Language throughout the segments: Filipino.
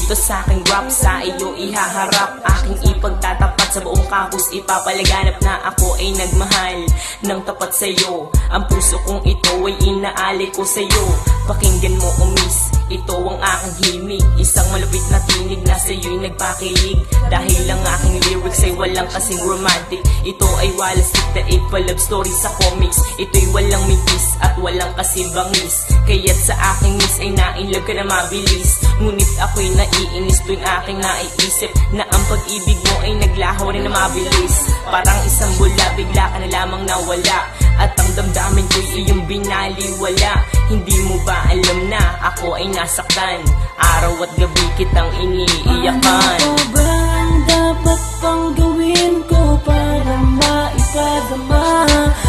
Dito sa aking rap, sa iyo ihaharap, aking ipagtatapat sa buong campus. Ipapalaganap na ako ay nagmahal ng tapat sa'yo. Ang puso kong ito ay inaali ko sa'yo. Pakinggan mo o miss, ito ang aking himig. Isang malupit na tinig na sa'yo'y nagpakilig. Dahil ang aking lyrics ay walang kasing romantic. Ito ay walang daig pa love story sa comics. Ito'y walang mitis at walang kasing bangis. Kaya't sa aking miss ay nainlove ka na mabilis. Ngunit ako'y naiinis tuwing aking naiisip na ang pag-ibig mo ay naglaho rin na mabilis. Parang isang bula, bigla ka na lamang nawala. At ang damdamin ko'y iyong binaliwala. Hindi mo ba alam na ako ay nasaktan? Araw at gabi kitang iniiyakan. Ano ba ang dapat pang gawin ko para maipadama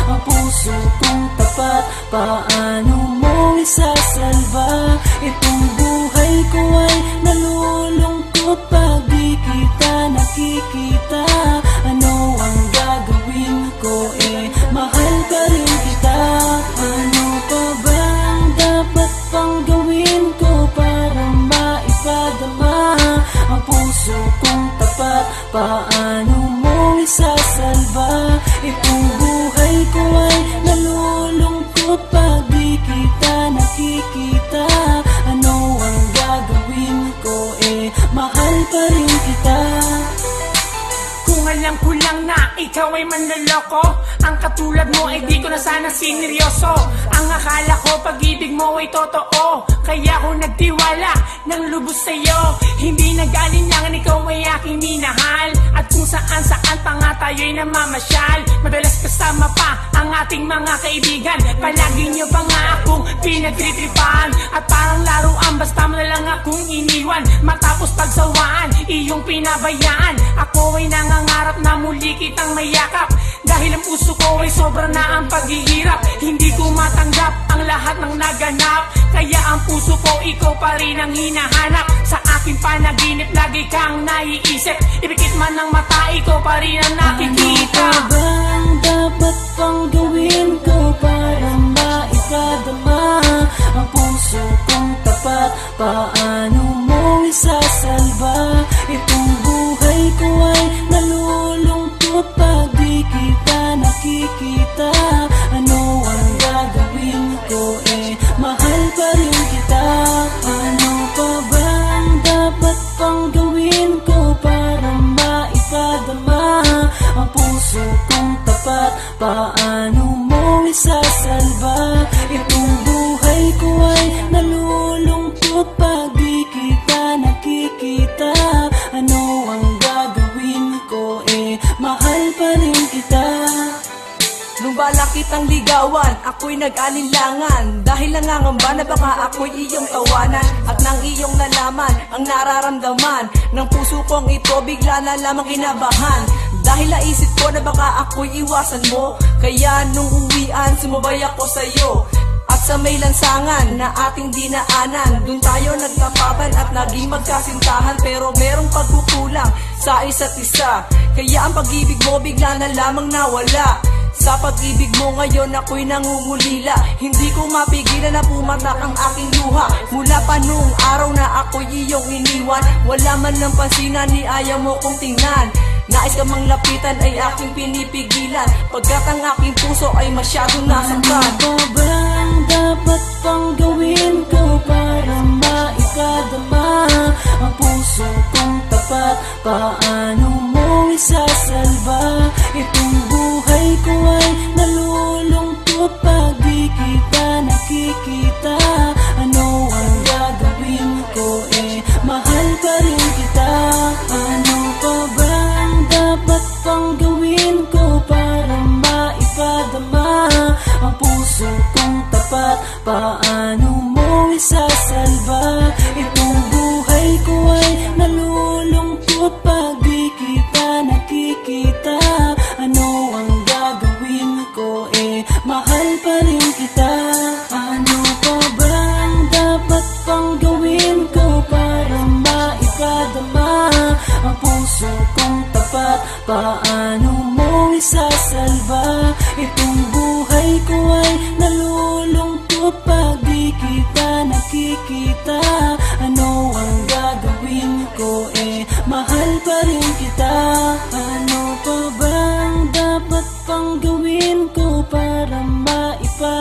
ang puso kong tapat? Paano mo isasalba? Itong buhay ko ay nalulungkot pag di kita nakikita. Ano ang gagawin ko? Mahal pa rin kita. Ano pa ba ang dapat pang gawin ko para maipadama ang puso kong tapat? Paano mo isasalba? Itong buhay ko ay nalulungkot pag di kita nakikita. Ano ang gagawin ko? Mahal pa rin kita. Kung alam ko lang na ikaw ay manloloko, ang katulad mo ay di ko na sana sineryoso. Ang akala ko pag-ibig mo ay totoo, kaya ako nagtiwala ng lubos sa'yo. Hindi nag-alinlangan, ikaw ay aking minahal. At kung saan-saan pa nga tayo'y namamasyal. Madalas kasama pa ang ating mga kaibigan. Palagi nyo pa nga akong pinagtritripan. At parang laruan, basta mo na lang akong iniwan. Matapos pagsawaan, iyong pinabayaan. Ako ay nangangarap na muli kitang mayakap. Dahil ang puso ko ay sobra na ang paghihirap. Hindi ko matanggap ang lahat ng naganap. Kaya ang puso ko, ikaw pa rin ang hinahanap. Sa aking panaginip, lagi kang naiisip. Ipikit man ng mata, ikaw pa rin ang nakikita. Ano ba ang dapat pang gawin ko para maipadama ang puso kong tapat? Paano mo isasalba? Itong buhay ko ay nalulungkot pag di kita nakikita. Ano ang gagawin ko? Mahal pa rin kita. Ano pa ba ang dapat pang gawin ko para maipadama ang puso kong tapat? Paano mo isasalba? Itong buhay ko ay nalulungkot pag di kita nakikita. Ano ang gagawin ko? Mahal pa rin kita. Nung balak kitang ligawan, ako'y nag-alinlangan. Dahil nangangamba na baka ako'y iyong tawanan. At nang iyong nalaman ang nararamdaman ng puso kong ito, bigla na lamang kinabahan. Dahil naisip ko na baka ako'y iwasan mo, kaya nung uwian, sumabay ako sa'yo. At sa may lansangan na ating dinaanan, dun tayo nagkapatan at naging magkasintahan. Pero merong pagkukulang sa isa't isa, kaya ang pag-ibig mo bigla na lamang nawala. Sa pag-ibig mo ngayon ako'y nangungulila. Hindi ko mapigilan na pumatak ang aking luha. Mula pa noong araw na ako'y iyong iniwan, wala man lang pansinan ni ayaw mo kong tingnan. Nais ka mang lapitan ay aking pinipigilan, pagkat ang aking puso ay masyadong nasaktan. Ano ba ang dapat pang gawin ko para maipadama ang puso kong tapat? Paano mo isasalba? Itong buhay ko ay nalulungkot pag di kita nakikita. Ano ang gagawin ko? Mahal pa rin kita. Ano pa ba ang dapat pang gawin ko para maipadama ang puso kong tapat? Paano mo isasalba? Itong buhay ko ay nalulungkot pag di kita nakikita. Ano ang gagawin ko? Mahal pa rin kita. Ano pa ba ang dapat pang gawin ko para maipadama ang puso kong tapat? Paano mo isasalba? Itong buhay ko ay nalulungkot pag di kita nakikita. Ano ang gagawin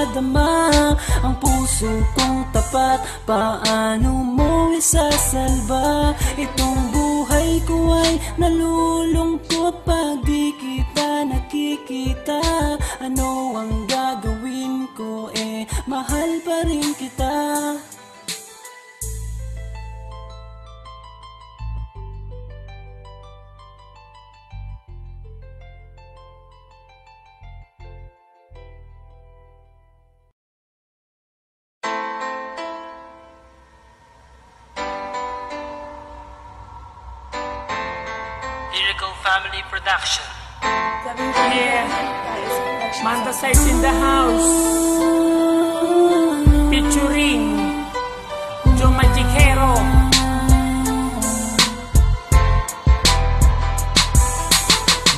ipadama ang puso kong tapat? Paano mo isasalba? Itong buhay ko ay nalulungkot pag di kita nakikita. Ano ang gagawin ko? Mahal pa rin kita. Lyrical Family Production. Yeah, Manda Sites in the house, featuring Joe Magicero.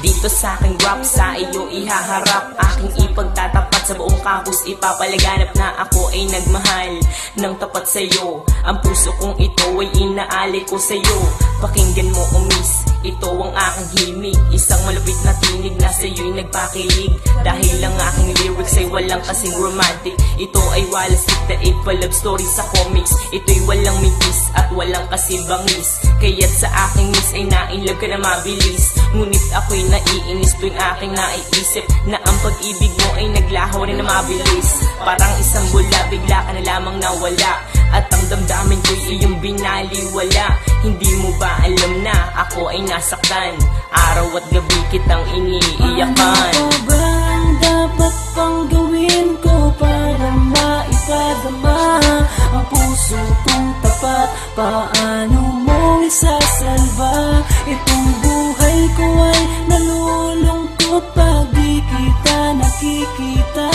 Dito sa aking rap, sa iyo ihaharap, aking ipagtatapat sa buong campus. Ipapalaganap na ako ay nagmahal ng tapat sa'yo. Ang puso kong ito ay inaali ko sa'yo. Pakinggan mo, miss, ito ang aking himig. Isang malupit na tinig na sa'yo'y nagpakilig. Dahil ang aking lyrics ay walang kasing romantic. Ito ay walang stick na ipa-love story sa comics. Ito'y walang mitis at walang kasing bangis. Kaya't sa aking miss ay nainlove ka na mabilis. Ngunit ako'y naiinis tuwing aking naiisip na ang pag-ibig mo ay naglaho rin na mabilis. Parang isang bula, bigla ka na lamang nawala. At ang damdamin ko'y iyong binaliwala. Hindi mo ba alam na ako ay nasaktan? Araw at gabi kitang iniiyakan. Ano pa ba ang dapat pang gawin ko para maipadama ang puso kong tapat? Paano mo isasalba? Itong buhay ko ay nalulungkot pag di kita nakikita.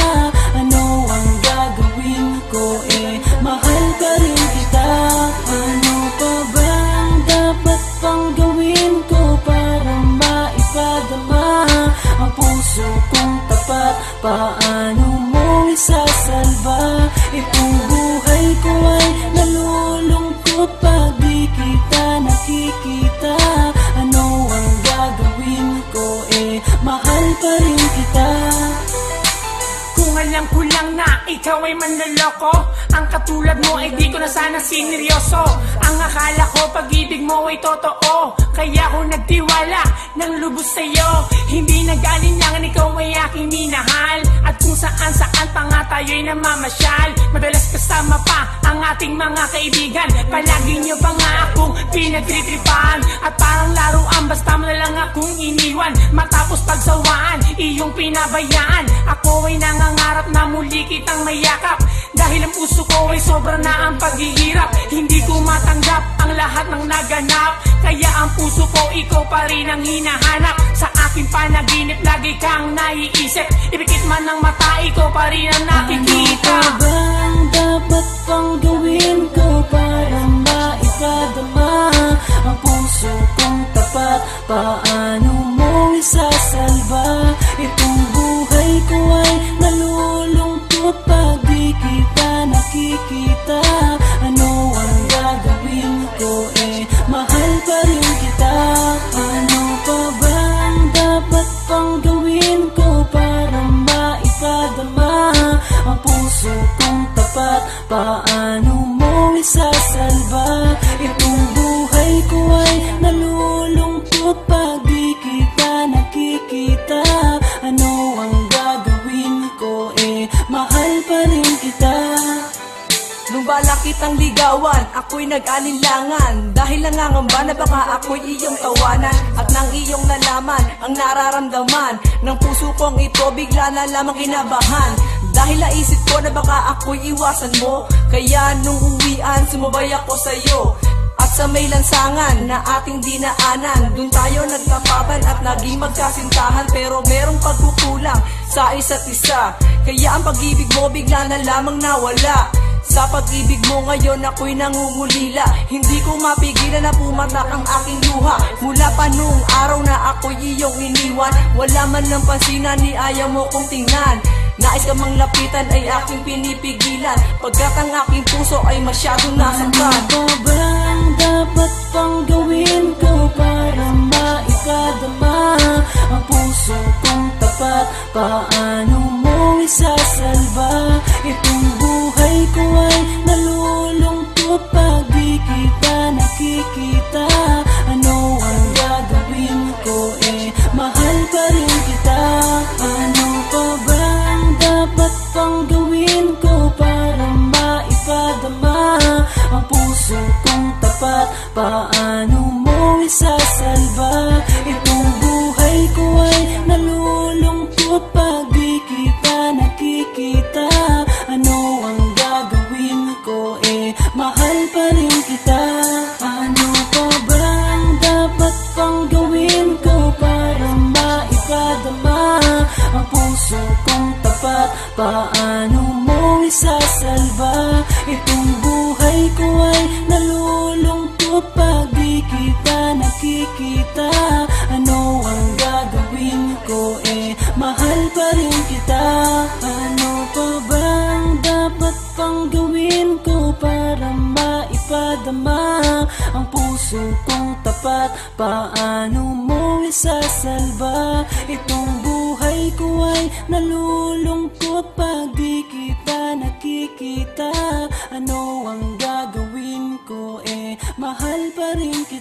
Ano ang gagawin ko? Mahal pa rin kita. Ano pa ba ang dapat pang gawin ko para maipadama ang puso kong tapat? Paano mo isasalba? Itong buhay ko ay nalulungkot pag di kita nakikita. Ano ang gagawin ko? Mahal pa rin kita. Kung alam ko lang na ikaw ay manloloko, ang katulad mo ay di ko na sana sineryoso. Ang akala ko pag-ibig mo ay totoo, kaya ako nagtiwala ng lubos sa'yo. Hindi nag-alinlangan, ikaw ay aking minahal. At kung saan-saan pa nga tayo'y namamasyal. Madalas kasama pa ang ating mga kaibigan. Palagi nyo pa nga akong pinagtritripan. At parang laruan, basta mo na lang akong iniwan. Matapos pagsawaan, iyong pinabayaan. Ako ay nangangarap na muli kitang mayakap. Dahil ang puso ko ay sobra na ang paghihirap. Hindi ko matanggap ang lahat ng naganap. Kaya ang puso ko, ikaw pa rin ang hinahanap. Sa aking panaginip, lagi kang naiisip. Ipikit man ng mata, ikaw pa rin ang nakikita. Ano pa ba ang dapat pang gawin ko para maipadama ang puso kong tapat? Paano mo isasalba? Itong buhay ko ay nalulungkot pag di kita nakikita. Ano ang gagawin ko? Mahal pa rin kita. Ano pa ba ang dapat pang gawin ko para maipadama ang puso kong tapat? Paano mo isasalba? Itong buhay ko ay nalulungkot pag di kita nakikita. Ano ang gagawin ko? Mahal pa rin kita. Nung bala kitang ligawan, ako'y nag-alinlangan. Dahil nangangamba na baka ako'y iyong tawanan. At nang iyong nalaman ang nararamdaman ng puso kong ito, bigla na lamang kinabahan. Dahil naisip ko na baka ako'y iwasan mo, kaya nung uwian, sumabay ako sa'yo. At sa may lansangan na ating dinaanan, dun tayo nagtapaban at naging magkasintahan. Pero merong pagkukulang sa isa't isa, kaya ang pag-ibig mo bigla na lamang nawala. Sa pag-ibig mo ngayon ako'y nangungulila. Hindi ko mapigilan na pumatak ang aking luha. Mula pa nung araw na ako'y iyong iniwan, wala man lang pansinan ni ayaw mo kong tingnan. Nais ka mang lapitan ay aking pinipigilan, pagkat ang aking puso ay masyadong nasaktan. Ano pa ba ang dapat pang gawin ko para maipadama ang puso kong tapat? Paano mo isasalba? ko ay nalulungkot pag di kita nakikita. Ano ang gagawin ko, mahal pa rin kita. Ano pa ba ang dapat pang gawin ko para maipadama ang puso kong tapat? Paano mo isasalba itong buhay ko ay nalulungkot pag di kita nakikita? Ano ang gagawin ko, mahal pa rin kita. Ano pa ba ang dapat pang gawin ko para maipadama ang puso kong tapat? Paano mo isasalba itong buhay ko ay nalulungkot pag di kita nakikita? Ano ang gagawin ko, mahal pa rin kita. Ano pa ba ang dapat pang gawin ko para maipadama ang puso kong tapat? Paano mo isasalba itong buhay ko ay nalulungkot pag di kita nakikita? Ano ang gagawin ko, mahal pa rin kita.